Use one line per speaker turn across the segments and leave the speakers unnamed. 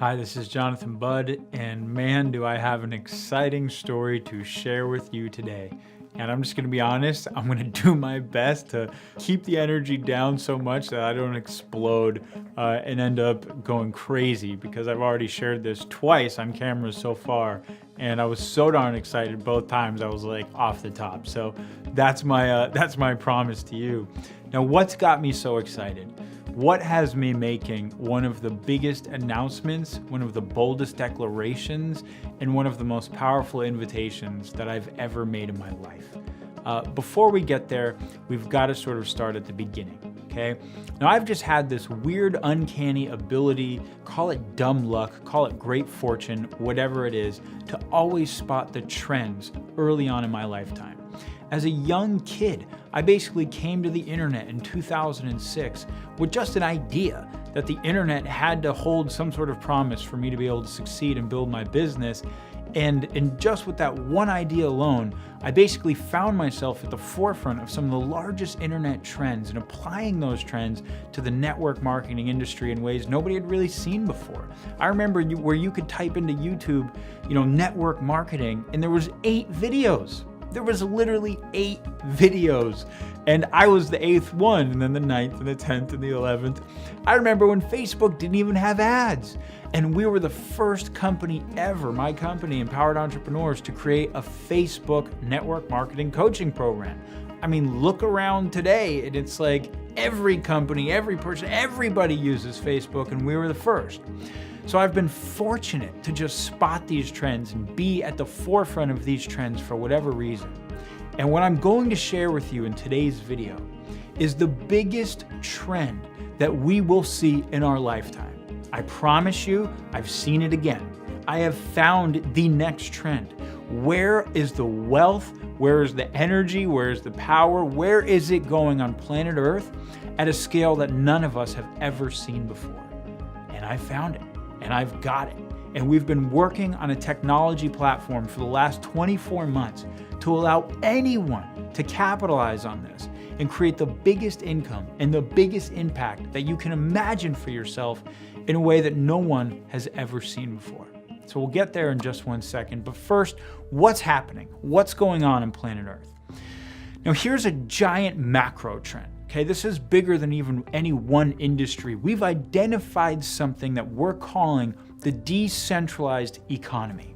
Hi, this is Jonathan Budd, and man, do I have an exciting story to share with you today. And I'm just going to be honest, I'm going to do my best to keep the energy down so much that I don't explode and end up going crazy, because I've already shared this twice on camera so far, and I was so darn excited both times I was like off the top. So that's my promise to you. Now, what's got me so excited? What has me making one of the biggest announcements, one of the boldest declarations, and one of the most powerful invitations that I've ever made in my life? Before we get there, we've got to sort of start at the beginning, okay? Now, I've just had this weird, uncanny ability, call it dumb luck, call it great fortune, whatever it is, to always spot the trends early on in my lifetime. As a young kid, I basically came to the internet in 2006 with just an idea that the internet had to hold some sort of promise for me to be able to succeed and build my business. And just with that one idea alone, I basically found myself at the forefront of some of the largest internet trends and applying those trends to the network marketing industry in ways nobody had really seen before. I remember where you could type into YouTube, network marketing, and there was 8 videos. There was literally 8 videos, and I was the 8th one, and then the 9th and the 10th and the 11th. I remember when Facebook didn't even have ads, and we were the first company ever, my company, Empowered Entrepreneurs, to create a Facebook network marketing coaching program. I mean, look around today, and it's like every company, every person, everybody uses Facebook, and we were the first. So I've been fortunate to just spot these trends and be at the forefront of these trends for whatever reason. And what I'm going to share with you in today's video is the biggest trend that we will see in our lifetime. I promise you, I've seen it again. I have found the next trend. Where is the wealth? Where is the energy? Where is the power? Where is it going on planet Earth at a scale that none of us have ever seen before? And I found it. And I've got it. And we've been working on a technology platform for the last 24 months to allow anyone to capitalize on this and create the biggest income and the biggest impact that you can imagine for yourself in a way that no one has ever seen before. So we'll get there in just one second. But first, what's happening? What's going on planet Earth? Now, here's a giant macro trend. Okay, this is bigger than even any one industry. We've identified something that we're calling the decentralized economy.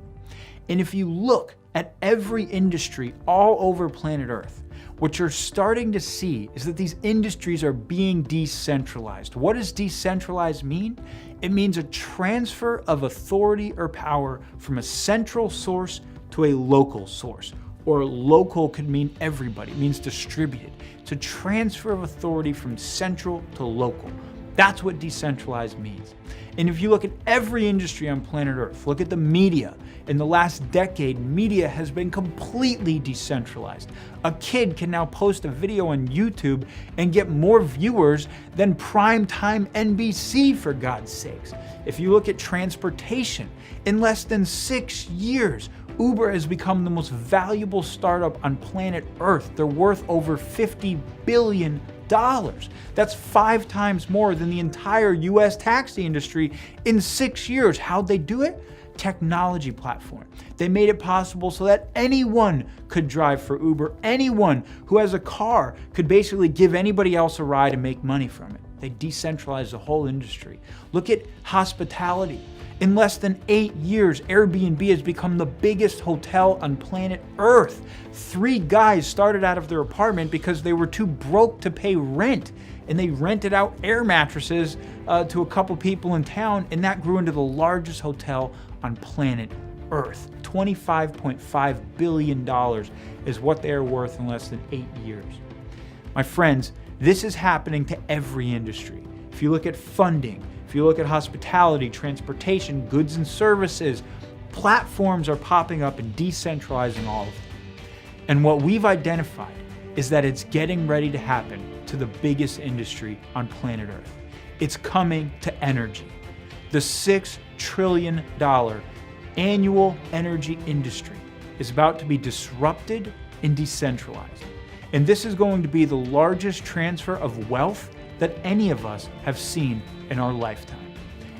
And if you look at every industry all over planet Earth, what you're starting to see is that these industries are being decentralized. What does decentralized mean? It means a transfer of authority or power from a central source to a local source. Or local could mean everybody. It means distributed. It's a transfer of authority from central to local. That's what decentralized means. And if you look at every industry on planet Earth, look at the media. In the last decade, media has been completely decentralized. A kid can now post a video on YouTube and get more viewers than primetime NBC, for God's sakes. If you look at transportation, in less than 6 years, Uber has become the most valuable startup on planet Earth. They're worth over $50 billion. That's 5 times more than the entire US taxi industry in 6 years. How'd they do it? Technology platform. They made it possible so that anyone could drive for Uber. Anyone who has a car could basically give anybody else a ride and make money from it. They decentralized the whole industry. Look at hospitality. In less than 8 years, Airbnb has become the biggest hotel on planet Earth. 3 guys started out of their apartment because they were too broke to pay rent, and they rented out air mattresses to a couple people in town, and that grew into the largest hotel on planet Earth. $25.5 billion is what they are worth in less than 8 years. My friends, this is happening to every industry. If you look at funding, if you look at hospitality, transportation, goods and services, platforms are popping up and decentralizing all of them. And what we've identified is that it's getting ready to happen to the biggest industry on planet Earth. It's coming to energy. The $6 trillion annual energy industry is about to be disrupted and decentralized. And this is going to be the largest transfer of wealth that any of us have seen in our lifetime.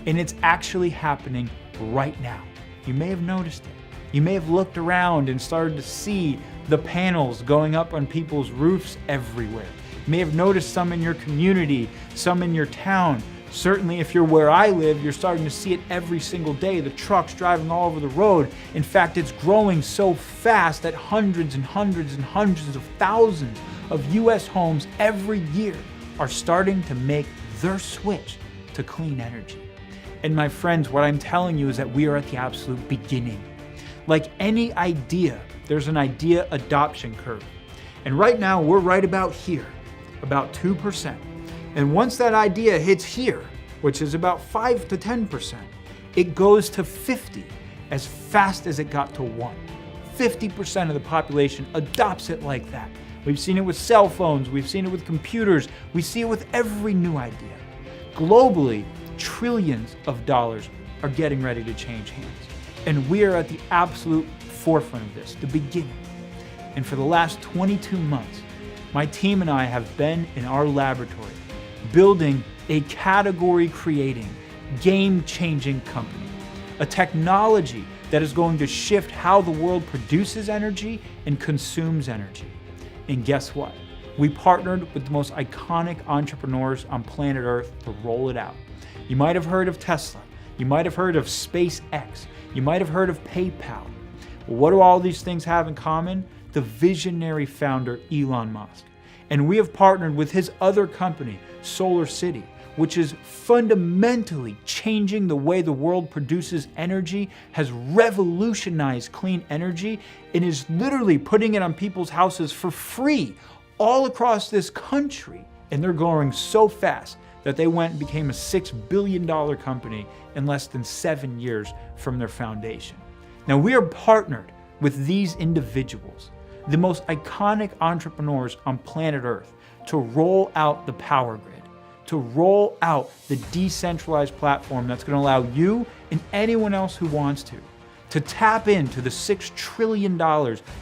And it's actually happening right now. You may have noticed it. You may have looked around and started to see the panels going up on people's roofs everywhere. You may have noticed some in your community, some in your town. Certainly if you're where I live, you're starting to see it every single day. The trucks driving all over the road. In fact, it's growing so fast that hundreds and hundreds and hundreds of thousands of US homes every year are starting to make their switch to clean energy. And my friends, what I'm telling you is that we are at the absolute beginning. Like any idea, there's an idea adoption curve. And right now we're right about here, about 2%. And once that idea hits here, which is about 5 to 10%, it goes to 50 as fast as it got to 1. 50% of the population adopts it like that. We've seen it with cell phones, we've seen it with computers, we see it with every new idea. Globally, trillions of dollars are getting ready to change hands. And we are at the absolute forefront of this, the beginning. And for the last 22 months, my team and I have been in our laboratory building a category-creating, game-changing company, a technology that is going to shift how the world produces energy and consumes energy. And guess what? We partnered with the most iconic entrepreneurs on planet Earth to roll it out. You might have heard of Tesla. You might have heard of SpaceX. You might have heard of PayPal. Well, what do all these things have in common? The visionary founder, Elon Musk. And we have partnered with his other company, SolarCity, which is fundamentally changing the way the world produces energy, has revolutionized clean energy, and is literally putting it on people's houses for free all across this country. And they're growing so fast that they went and became a $6 billion company in less than 7 years from their foundation. Now we are partnered with these individuals, the most iconic entrepreneurs on planet Earth, to roll out the power grid, to roll out the decentralized platform that's going to allow you and anyone else who wants to tap into the $6 trillion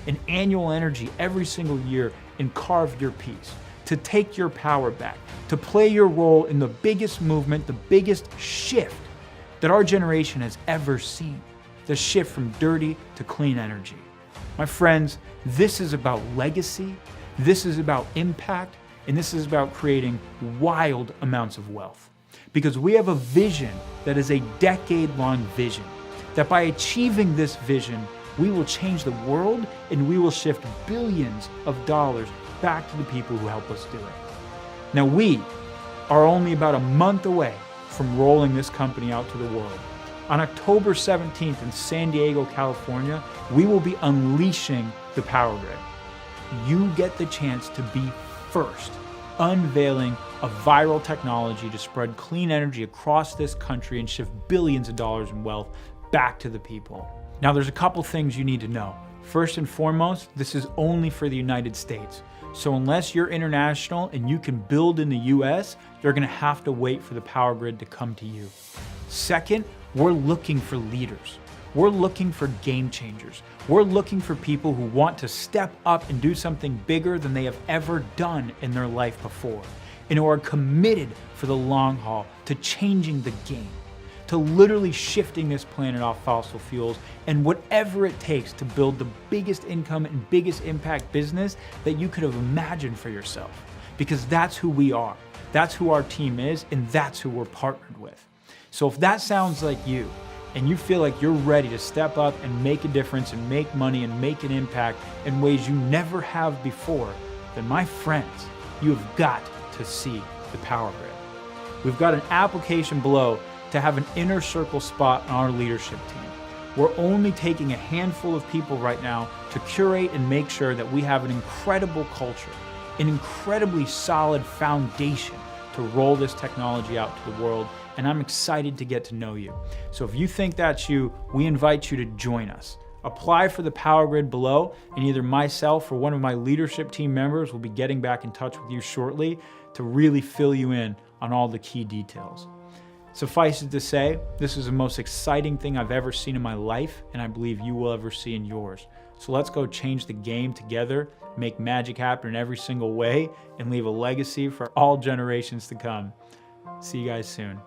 in annual energy every single year and carve your piece, to take your power back, to play your role in the biggest movement, the biggest shift that our generation has ever seen, the shift from dirty to clean energy. My friends, this is about legacy, this is about impact, and this is about creating wild amounts of wealth. Because we have a vision that is a decade-long vision, that by achieving this vision, we will change the world and we will shift billions of dollars back to the people who help us do it. Now we are only about a month away from rolling this company out to the world. On October 17th in San Diego, California, we will be unleashing the power grid. You get the chance to be first, unveiling a viral technology to spread clean energy across this country and shift billions of dollars in wealth back to the people. Now there's a couple things you need to know. First and foremost, this is only for the United States. So unless you're international and you can build in the US, you're gonna have to wait for the power grid to come to you. Second, we're looking for leaders. We're looking for game changers. We're looking for people who want to step up and do something bigger than they have ever done in their life before, and who are committed for the long haul to changing the game, to literally shifting this planet off fossil fuels and whatever it takes to build the biggest income and biggest impact business that you could have imagined for yourself. Because that's who we are. That's who our team is, and that's who we're partnered with. So if that sounds like you, and you feel like you're ready to step up and make a difference and make money and make an impact in ways you never have before, then my friends, you have got to see the power grid. We've got an application below to have an inner circle spot on our leadership team. We're only taking a handful of people right now to curate and make sure that we have an incredible culture, an incredibly solid foundation to roll this technology out to the world, and I'm excited to get to know you. So if you think that's you, we invite you to join us. Apply for the power grid below, and either myself or one of my leadership team members will be getting back in touch with you shortly to really fill you in on all the key details. Suffice it to say, this is the most exciting thing I've ever seen in my life, and I believe you will ever see in yours. So let's go change the game together, make magic happen in every single way, and leave a legacy for all generations to come. See you guys soon.